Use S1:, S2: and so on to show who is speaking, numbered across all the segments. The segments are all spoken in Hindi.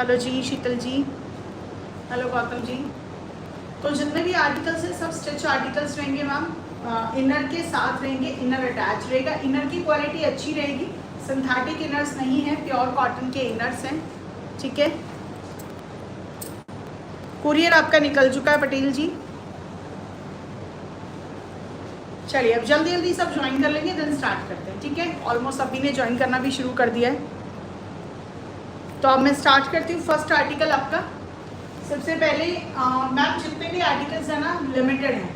S1: हेलो जी शीतल जी, हेलो गौतम जी। तो जितने भी आर्टिकल्स हैं सब स्टिच आर्टिकल्स रहेंगे मैम, इनर के साथ रहेंगे, इनर अटैच रहेगा। इनर की क्वालिटी अच्छी रहेगी, सिंथेटिक इनर्स नहीं है, प्योर कॉटन के इनर्स हैं, ठीक है। कुरियर आपका निकल चुका है पटेल जी। चलिए अब जल्दी जल्दी सब ज्वाइन कर लेंगे, देन स्टार्ट करते हैं, ठीक है। ऑलमोस्ट सभी ने ज्वाइन करना भी शुरू कर दिया है, तो अब मैं स्टार्ट करती हूँ। फर्स्ट आर्टिकल आपका, सबसे पहले मैम जितने भी आर्टिकल्स हैं ना लिमिटेड हैं,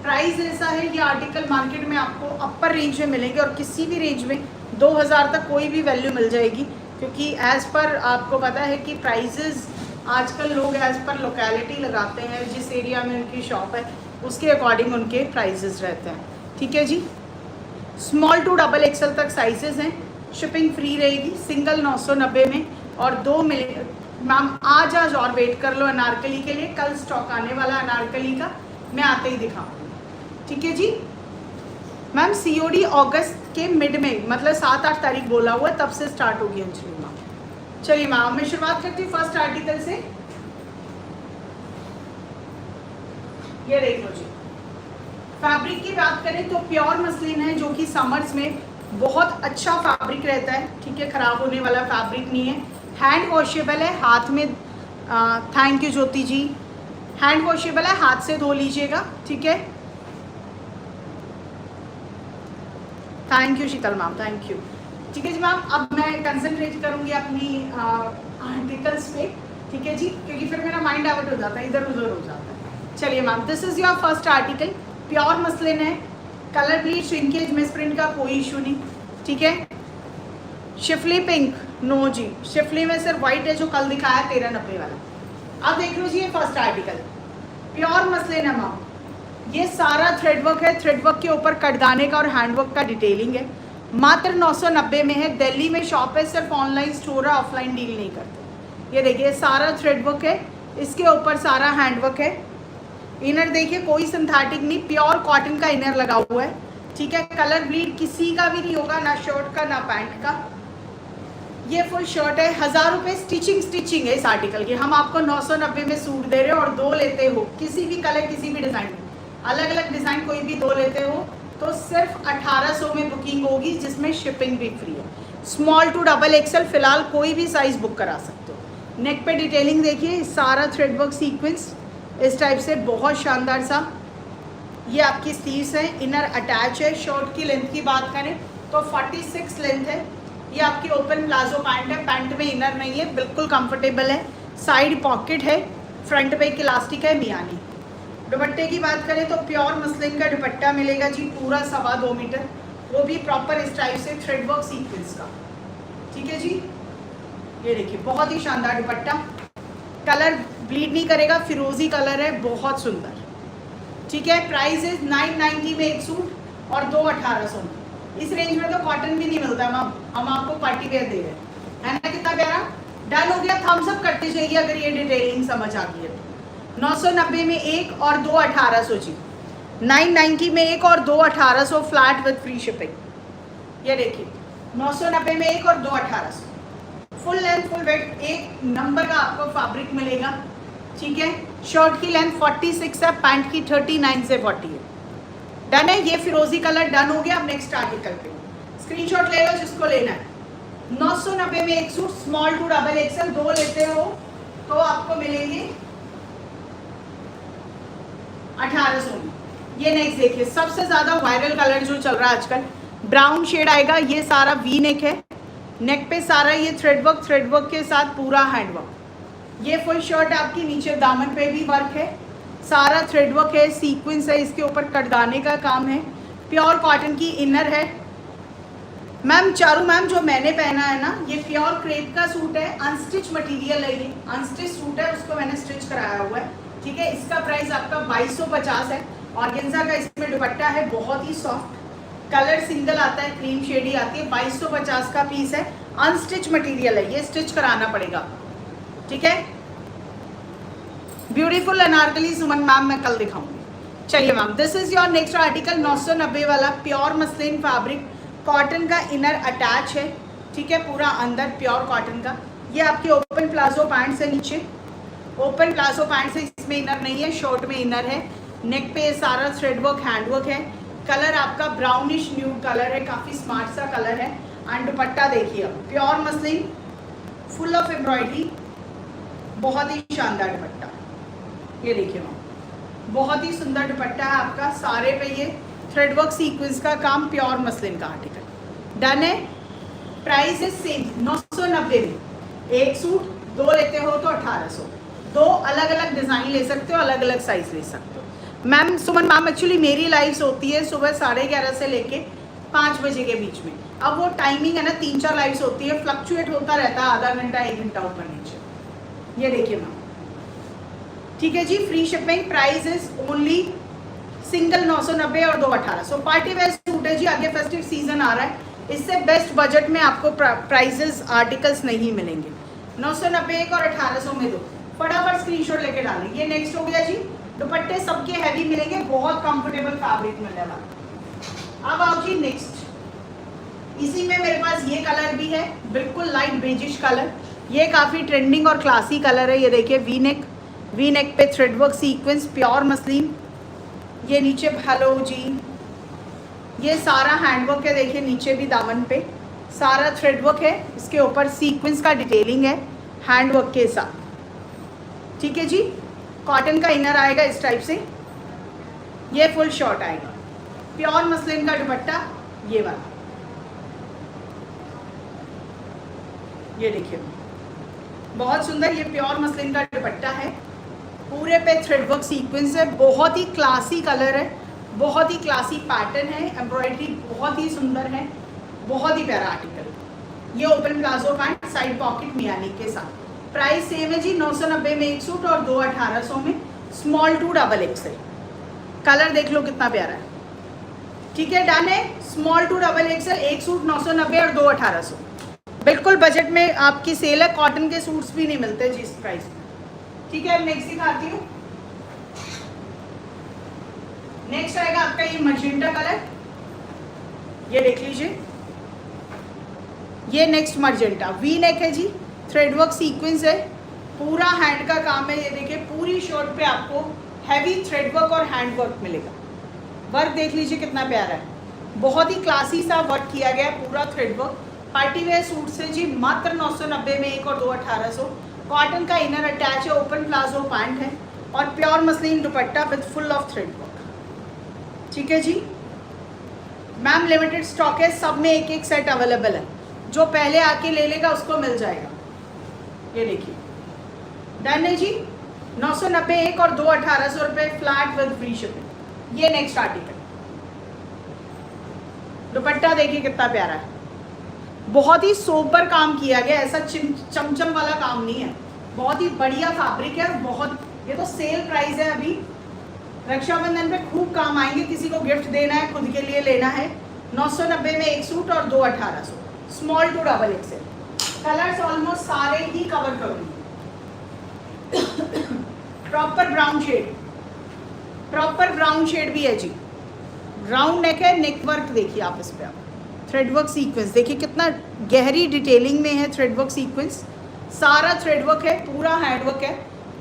S1: प्राइस ऐसा है ये आर्टिकल मार्केट में आपको अपर रेंज में मिलेंगे और किसी भी रेंज में 2000 तक कोई भी वैल्यू मिल जाएगी, क्योंकि एज़ पर आपको पता है कि प्राइजेस आजकल लोग एज़ पर लोकेलिटी लगाते हैं, जिस एरिया में उनकी शॉप है उसके अकॉर्डिंग उनके प्राइजेस रहते हैं, ठीक है जी। स्मॉल टू डबल एक्सल तक साइजेस हैं, शिपिंग फ्री रहेगी, सिंगल 990 में और 2 मिले। मैम आज और वेट कर लो अनारकली के लिए, कल स्टॉक आने वाला अनारकली का, मैं आते ही दिखाऊंगी, ठीक है जी। मैम सीओडी अगस्त के मिड में, मतलब 7-8 तारीख बोला हुआ है, तब से स्टार्ट होगी अंजलि मैम। चलिए मैम मैं शुरुआत करती हूँ फर्स्ट आर्टिकल से। ये देख लो जी, फैब्रिक की बात करें तो प्योर मसलिन है, जो कि समर्स में बहुत अच्छा फैब्रिक रहता है, ठीक है, खराब होने वाला फैब्रिक नहीं है, हैंड वॉशेबल है, हाथ में thank you Jyoti ji, hand washable है, हाथ से धो लीजिएगा, ठीक है। Thank you Sheetal ma'am, thank you, ठीक है जी मैम। अब मैं कंसंट्रेट करूंगी अपनी आर्टिकल्स पे, ठीक है जी, क्योंकि फिर मेरा माइंड डाइवर्ट हो जाता है, इधर उधर हो जाता है। चलिए ma'am, this is your first article, pure muslin है, colour bleach shrinkage miss print का कोई इशू नहीं, ठीक है। शिफली पिंक नो जी, शिफली में सिर्फ व्हाइट है जो कल दिखाया 1390 वाला। अब देख लो जी ये फर्स्ट आर्टिकल, प्योर मसलिन है मैम, ये सारा थ्रेडवर्क है, थ्रेडवर्क के ऊपर कटदाने का और हैंडवर्क का डिटेलिंग है, मात्र 990 में है, दिल्ली में शॉप है, सिर्फ ऑनलाइन स्टोर है, ऑफलाइन डील नहीं करते। ये देखिए सारा थ्रेडवर्क है, इसके ऊपर सारा हैंडवर्क है। इनर देखिए कोई सिंथेटिक नहीं, प्योर कॉटन का इनर लगा हुआ है, ठीक है। कलर ब्लीड किसी का भी नहीं होगा, ना शर्ट का ना पैंट का। ये फुल शर्ट है, 1000 रुपये स्टिचिंग है इस आर्टिकल की। हम आपको 990 में सूट दे रहे हो और 2 लेते हो, किसी भी कलर किसी भी डिज़ाइन, अलग अलग डिज़ाइन कोई भी 2 लेते हो तो सिर्फ 1800 में बुकिंग होगी, जिसमें शिपिंग भी फ्री है। स्मॉल टू डबल एक्सल फिलहाल कोई भी साइज़ बुक करा सकते हो। नेक पे डिटेलिंग देखिए, सारा थ्रेडवर्क सीक्वेंस इस टाइप से बहुत शानदार सा। ये आपकी स्लीव्स है, इनर अटैच है। शर्ट की लेंथ की बात करें तो 46 लेंथ है। ये आपकी ओपन प्लाजो पैंट है, पैंट में इनर नहीं है, बिल्कुल कंफर्टेबल है, साइड पॉकेट है, फ्रंट पे एक इलास्टिक है मियानी। दुपट्टे की बात करें तो प्योर मसलिन का दुपट्टा मिलेगा जी, पूरा 2.25 मीटर, वो भी प्रॉपर इस टाइप से थ्रेडवर्क सीक्वेंस का, ठीक है जी। ये देखिए बहुत ही शानदार दुपट्टा, कलर ब्लीड नहीं करेगा, फिरोजी कलर है, बहुत सुंदर, ठीक है। प्राइस इज 990 में एक सूट और 2 1800 में। इस रेंज में तो कॉटन भी नहीं मिलता मैम, हम आपको पार्टी वेयर दे रहे हैं, है ना, कितना प्यारा। डन हो गया, थम्स अप करते जाइए अगर ये डिटेलिंग समझ आ गई है तो। 990 में एक और 2 1800 जी, 990 में एक और 2 1800 फ्लैट विद फ्री शिपिंग। ये देखिए 990 में एक और 2 1800, फुल लेंथ फुल वेट एक नंबर का आपको फैब्रिक मिलेगा, ठीक है। शर्ट की लेंथ 46 है, पैंट की 39 से 40 है। डन है, ये फिरोजी कलर डन हो गया। अब नेक्स्ट आर्टिकल पे स्क्रीनशॉट ले लो जिसको लेना है। 990 में एक suit, small to double XL 2 लेते हो तो आपको मिलेंगे 1800 में। ये नेक्स्ट देखिए, सबसे ज्यादा वायरल कलर जो चल रहा है आजकल, ब्राउन शेड आएगा, ये सारा वी नेक है, नेक पे सारा ये थ्रेडवर्क के साथ पूरा हैंडवर्क। ये फुल शर्ट आपकी, नीचे दामन पे भी वर्क है, सारा थ्रेडवर्क है, सीक्वेंस है, इसके ऊपर कटदाने का काम है, प्योर कॉटन की इनर है। मैम चारू मैम जो मैंने पहना है ना, ये प्योर क्रेप का सूट है, अनस्टिच मटेरियल है, ये अनस्टिच सूट है, उसको मैंने स्टिच कराया हुआ है, ठीक है। इसका प्राइस आपका 2250 है। और गेंजा का इसमें दुपट्टा है, बहुत ही सॉफ्ट, कलर सिंगल आता है, क्रीम शेड ही आती है, 2250 का पीस है, अनस्टिच मटेरियल है, ये स्टिच कराना पड़ेगा, ठीक है। ब्यूटीफुल अनारकली सुमन मैम मैं कल दिखाऊंगी। चलिए ma'am, this is your next article, 990 वाला प्योर मसलिन फैब्रिक, कॉटन का इनर अटैच है, ठीक है, पूरा अंदर प्योर कॉटन का, ये आपके ओपन प्लाजो पैंट्स है, नीचे ओपन प्लाजो पैंट्स है, इसमें इनर नहीं है, शॉर्ट में इनर है। नेक पे सारा थ्रेड वर्क हैंड वर्क है। कलर आपका ब्राउनिश न्यूड कलर है, काफ़ी स्मार्ट सा कलर है। एंड दुपट्टा देखिए, pure muslin, full of embroidery, बहुत ही शानदार दुपट्टा। ये देखिए मैम, बहुत ही सुंदर दुपट्टा है आपका, सारे पे ये थ्रेड वर्क सीक्वेंस का काम, प्योर मसलिन का आर्टिकल। डन है। प्राइस इज सेम 990 में। एक सूट दो लेते हो तो 1800। दो अलग अलग डिज़ाइन ले सकते हो, अलग अलग साइज ले सकते हो। मैम सुमन मैम, एक्चुअली मेरी लाइव्स होती है सुबह 11:30 से लेके 5 बजे के बीच में। अब वो टाइमिंग है ना, 3-4 लाइव्स होती है, फ्लक्चुएट होता रहता है, आधा घंटा 1 घंटा ऊपर नीचे। ये देखिए मैम, ठीक है जी। Free shipping. Price is only single 990 और 2 1800। पार्टी वेयर सूट है जी, आगे फेस्टिव सीजन आ रहा है, इससे बेस्ट बजट में आपको प्राइजेस आर्टिकल्स नहीं मिलेंगे। 990 एक और 1800 में दो। फटाफट स्क्रीनशॉट लेके डालें। ये नेक्स्ट हो गया जी। दुपट्टे सबके हैवी मिलेंगे, बहुत कंफर्टेबल फैब्रिक मिलने वाला। अब आओ जी नेक्स्ट। इसी में मेरे पास ये कलर भी है, बिल्कुल लाइट बेजिश कलर। ये काफ़ी ट्रेंडिंग और क्लासी कलर है। ये देखिए, वी नेक पे thread work sequence, pure muslin. ये नीचे हेलो जी, ये सारा हैंडवर्क है, देखिए नीचे भी दामन पे सारा थ्रेड वर्क है, इसके ऊपर सीक्वेंस का डिटेलिंग है हैंडवर्क के साथ। ठीक है जी। कॉटन का इनर आएगा इस टाइप से, ये फुल शॉर्ट आएगा। प्योर मसलिन का दुपट्टा ये वाला, ये देखिए बहुत सुंदर, ये प्योर मसलिन का दुपट्टा है, पूरे पे थ्रेड वर्क सीक्वेंस है, बहुत ही क्लासी कलर है, बहुत ही क्लासी पैटर्न है, एम्ब्रॉयडरी बहुत ही सुंदर है, बहुत ही प्यारा आर्टिकल। ये open palazzo pant, side pocket Miani के साथ। प्राइस सेम है जी, 990 में एक सूट और 2 1800 में, small to double XL. Colour देख लो कितना प्यारा है। ठीक है, डन है। स्मॉल टू डबल एक्सेल, एक सूट 990 और 2 1800। बिल्कुल बजट में आपकी सेल है, कॉटन के सूट्स भी नहीं मिलते जी इस प्राइस में। ठीक है, अब नेक्स्ट दिखाती हूँ। नेक्स्ट आएगा आपका ये मजेंटा कलर, ये देख लीजिए, ये नेक्स्ट मजेंटा। वी नेक है जी, थ्रेड वर्क सीक्वेंस है, पूरा हैंड का काम है। ये देखिए, पूरी शर्ट पे आपको हैवी थ्रेड वर्क और हैंड वर्क मिलेगा। वर्क देख लीजिए कितना प्यारा है, बहुत ही क्लासी सा वर्क किया गया है, पूरा thread work. Party wear suit से जी मात्र 990 में एक और 2 1800। कॉटन का इनर अटैच है, ओपन प्लाजो पैंट है और pure muslin dupatta with full of thread work. ठीक है जी मैम, लिमिटेड स्टॉक है, सब में एक एक सेट अवेलेबल है, जो पहले आके ले लेगा उसको मिल जाएगा। ये देखिए, डन है जी। 990 एक और 2 1800 रुपये फ्लैट विद फ्री शिपिंग। ये नेक्स्ट आर्टिकल, दुपट्टा देखिए कितना प्यारा है, बहुत ही सोबर काम किया गया, ऐसा चमचम वाला काम नहीं है, बहुत ही बढ़िया फैब्रिक है। बहुत, ये तो सेल प्राइस है, अभी रक्षाबंधन पे खूब काम आएंगे, किसी को गिफ्ट देना है, खुद के लिए लेना है। 990 में एक सूट और 2 1800, small to double XL. Colours almost सारे ही कवर करूंगी। Proper brown shade, proper brown shade भी है जी। राउंड नेक है, नेक वर्क देखिए आप इस पे, आप थ्रेड वर्क सीक्वेंस देखिए कितना गहरी डिटेलिंग में है, थ्रेड वर्क सीक्वेंस सारा थ्रेड वर्क है, पूरा हैंड वर्क है।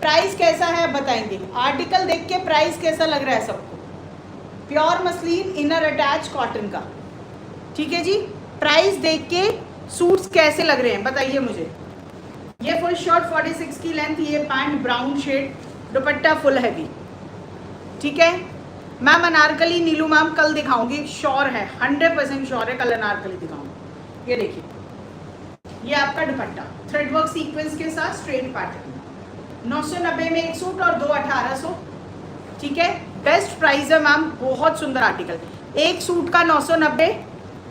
S1: प्राइस कैसा है बताएंगे, आर्टिकल देख के प्राइस कैसा लग रहा है सबको। Pure muslin, inner attach cotton का। ठीक है जी, प्राइस देख के सूट्स कैसे लग रहे हैं बताइए मुझे। ये फुल शॉर्ट 46 की लेंथ, ये pant brown shade, dupatta full heavy. ठीक है मैम, अनारकली नीलू मैम कल दिखाऊंगी, श्योर है, 100% श्योर है, कल अनारकली दिखाऊंगी। ये देखिए, ये आपका दुपट्टा थ्रेड वर्क सीक्वेंस के साथ स्ट्रेट पैटर्न, 990 में एक सूट और 2 1800। ठीक है, बेस्ट प्राइस है मैम, बहुत सुंदर आर्टिकल। एक सूट का 990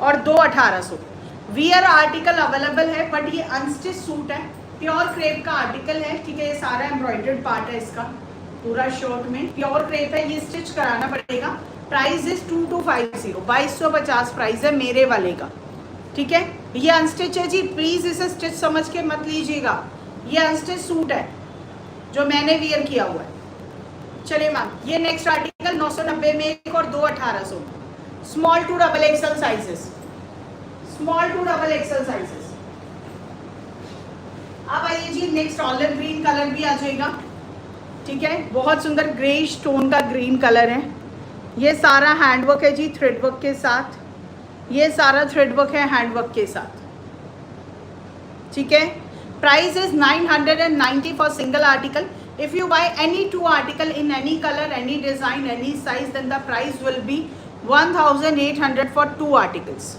S1: और 2 1800। वियर आर्टिकल अवेलेबल है, बट ये अनस्टिच सूट है, प्योर क्रेप का आर्टिकल है। ठीक है, ये सारा एम्ब्रॉयडर्ड पार्ट है इसका, पूरा शर्ट में प्योर क्रेप है, ये स्टिच कराना पड़ेगा। प्राइस इज 2250, 2250 प्राइस है मेरे वाले का। ठीक है, ये अनस्टिच है जी, प्लीज इसे स्टिच समझ के मत लीजिएगा, ये अनस्टिच सूट है जो मैंने वियर किया हुआ है। चलिए मैम, ये नेक्स्ट आर्टिकल 990 में एक और 2 1800, small to double XL sizes, small to double XL sizes. अब आइए जी नेक्स्ट ऑलिव ग्रीन कलर भी आ जाएगा, ठीक है, बहुत सुंदर ग्रेइश टोन का ग्रीन कलर है। ये सारा हैंडवर्क है जी थ्रेडवर्क के साथ, ये सारा थ्रेडवर्क है हैंडवर्क के साथ, ठीक है। Price is 990 for single article. If you buy any 2 article in any colour, any design, any size, then the price will be 1800 for 2 articles.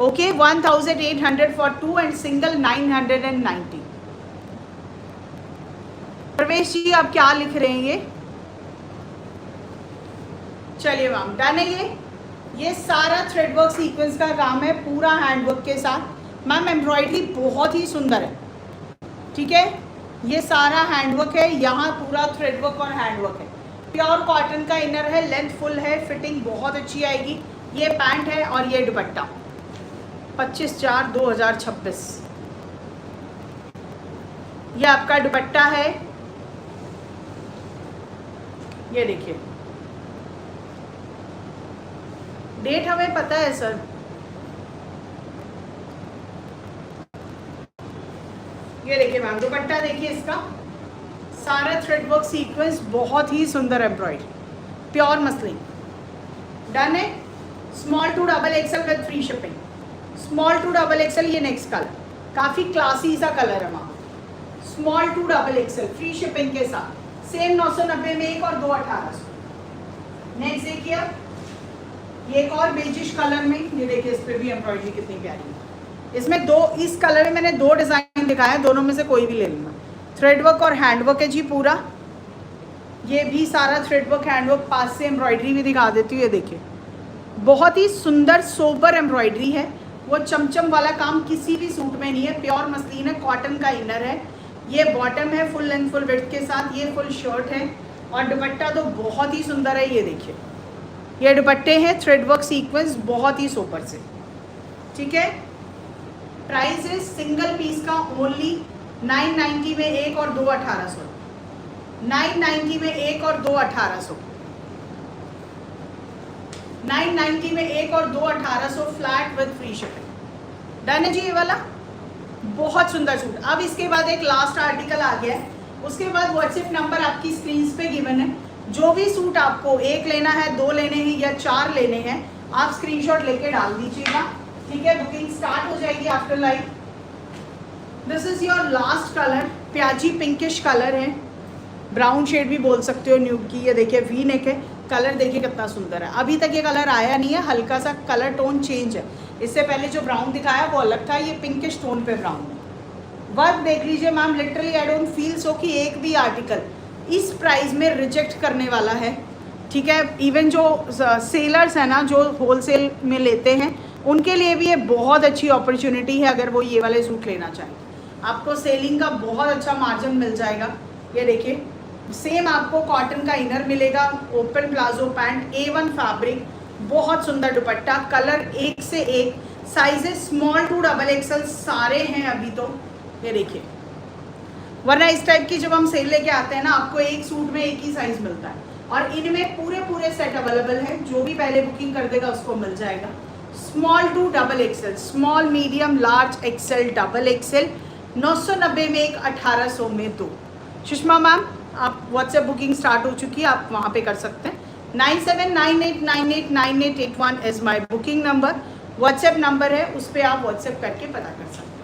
S1: Okay, 1800 for 2 and single 990। Pravesh जी आप क्या लिख रहे हैं ये? चलिए मैम डन है। ये सारा थ्रेडवर्क सीक्वेंस का काम है पूरा हैंडवर्क के साथ। मैम एम्ब्रॉयडरी बहुत ही सुंदर है, ठीक है। ये सारा हैंडवर्क है, यहाँ पूरा थ्रेडवर्क और हैंडवर्क है। प्योर कॉटन का इनर है, लेंथ फुल है, फिटिंग बहुत अच्छी आएगी। ये पैंट है और ये दुपट्टा। 25/4/2026 ये आपका दुपट्टा है। ये देखिए, डेट हमें पता है सर। ये देखिए मैम दुपट्टा देखिए, इसका सारा थ्रेडवर्क सीक्वेंस बहुत ही सुंदर एम्ब्रॉयडरी, प्योर मसलिन। डन है। Small to double XL with free shipping. Small to double XL, ये नेक्स्ट कलर काफी क्लासी सा कलर है ma'am. Small to double XL free shipping के साथ, सेम 990 में एक और 2 1800। नेक्स्ट देखिए ये एक और बेजिश कलर में, ये देखिए इस पे भी एम्ब्रॉयडरी कितनी प्यारी है। इसमें दो, इस कलर में मैंने 2 डिजाइन दिखाए हैं, दोनों में से कोई भी ले लेना। थ्रेडवर्क और हैंडवर्क है जी पूरा। ये भी सारा थ्रेडवर्क हैंडवर्क, पास से एम्ब्रॉयडरी भी दिखा देती हूँ। ये देखिए बहुत ही सुंदर सोबर एम्ब्रॉयडरी है। वो चमचम वाला काम किसी भी सूट में नहीं है, प्योर मसलिन है, कॉटन का इनर है। ये बॉटम है फुल लेंथ फुल विड्थ के साथ, ये फुल शर्ट है और दुपट्टा तो बहुत ही सुंदर है। ये देखिए ये दुपट्टे हैं थ्रेडवर्क सीक्वेंस बहुत ही सोपर से, ठीक है। प्राइस है सिंगल पीस का ओनली 990 में एक और 2 1800। 990 में एक और 2 1800। 990 में एक और 2 1800 flat with free shipping. Done है जी ये वाला, बहुत सुंदर सूट। अब इसके बाद एक लास्ट आर्टिकल आ गया है, उसके बाद व्हाट्सएप नंबर आपकी स्क्रीन पे गिवन है। जो भी सूट आपको 1 लेना है, 2 लेने हैं या 4 लेने हैं, आप स्क्रीनशॉट लेके डाल दीजिएगा, ठीक है। बुकिंग स्टार्ट हो जाएगी after live. This is your last colour, प्याजी पिंकिश कलर है, ब्राउन शेड भी बोल सकते हो न्यूड की। ये देखिए वी नेक है, कलर देखिए कितना सुंदर है। अभी तक ये कलर आया नहीं है, हल्का सा कलर टोन चेंज है। इससे पहले जो ब्राउन दिखाया वो अलग था, ये पिंकिश टोन पे ब्राउन है। वर्क देख लीजिए ma'am, literally I don't feel so कि एक भी आर्टिकल इस प्राइस में रिजेक्ट करने वाला है, ठीक है। इवन जो सेलर्स हैं ना, जो होलसेल में लेते हैं, उनके लिए भी ये बहुत अच्छी अपॉर्चुनिटी है। अगर वो ये वाले सूट लेना चाहें, आपको सेलिंग का बहुत अच्छा मार्जिन मिल जाएगा। ये देखिए सेम आपको कॉटन का इनर मिलेगा, open palazzo pant, A1 fabric, बहुत सुंदर दुपट्टा, कलर एक से एक, sizes small to double XL सारे हैं अभी तो। ये देखिए, वरना इस टाइप की जब हम सेल लेके आते हैं ना, आपको एक सूट में एक ही साइज मिलता है और इनमें पूरे सेट अवेलेबल है। जो भी पहले बुकिंग कर देगा उसको मिल जाएगा। Small to double XL, small medium large XL double XL, 990 में एक, 1800 में 2। सुषमा मैम आप व्हाट्सएप बुकिंग स्टार्ट हो चुकी है, आप वहाँ पे कर सकते हैं। 9798989881 is my booking number, WhatsApp number है, उस पर आप व्हाट्सएप करके पता कर सकते हैं।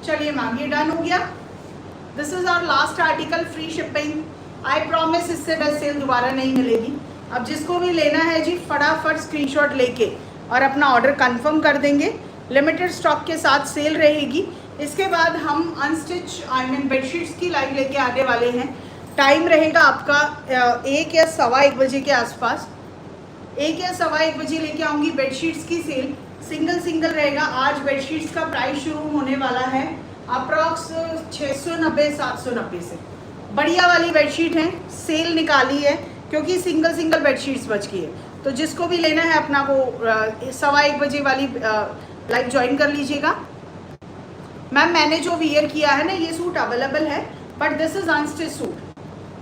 S1: चलिए मैम ये डन हो गया। This is our last article, free shipping. I promise इससे बेस्ट सेल दोबारा नहीं मिलेगी। अब जिसको भी लेना है जी फटाफट स्क्रीनशॉट लेके और अपना ऑर्डर कंफर्म कर देंगे। लिमिटेड स्टॉक के साथ सेल रहेगी। इसके बाद हम अनस्टिच बेडशीट्स की लाइव लेके आने वाले हैं। टाइम रहेगा आपका 1 या 1:15 बजे के आसपास। 1 या 1:15 बजे लेके आऊँगी बेडशीट्स की सेल। सिंगल रहेगा। आज बेडशीट्स का प्राइस शुरू होने वाला है अप्रॉक्स 690-790 से। बढ़िया वाली बेडशीट है, सेल निकाली है क्योंकि सिंगल बेडशीट्स बच गई है। तो जिसको भी लेना है अपना वो 1:15 बजे वाली लाइव ज्वाइन कर लीजिएगा। मैम मैंने जो वियर किया है ना, ये सूट अवेलेबल है, but this is unstitch suit.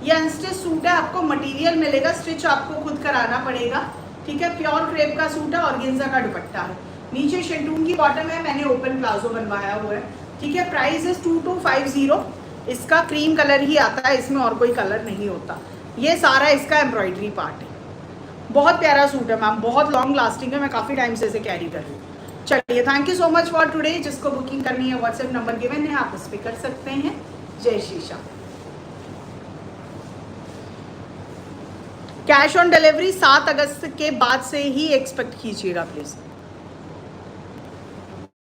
S1: ये अनस्टिच सूट है, आपको मटेरियल मिलेगा, स्टिच आपको खुद कराना पड़ेगा, ठीक है। प्योर क्रेप का सूट है, ऑर्गेन्जा का दुपट्टा है, नीचे शेंटून की बॉटम है, मैंने ओपन प्लाजो बनवाया हुआ है। ठीक है। Price is 2250। इसका क्रीम कलर ही आता है, इसमें और कोई कलर नहीं होता। ये सारा इसका एम्ब्रॉयडरी पार्ट है। बहुत प्यारा सूट है मैम, बहुत लॉन्ग लास्टिंग है, मैं काफ़ी टाइम से इसे कैरी कर रही हूँ। चलिए, thank you so much for today. जिसको बुकिंग करनी है व्हाट्सएप नंबर गिवन है, आप उस पर कर सकते हैं। जय Shri Shyam. Cash on delivery 7 अगस्त के बाद से ही एक्सपेक्ट कीजिएगा प्लीज़।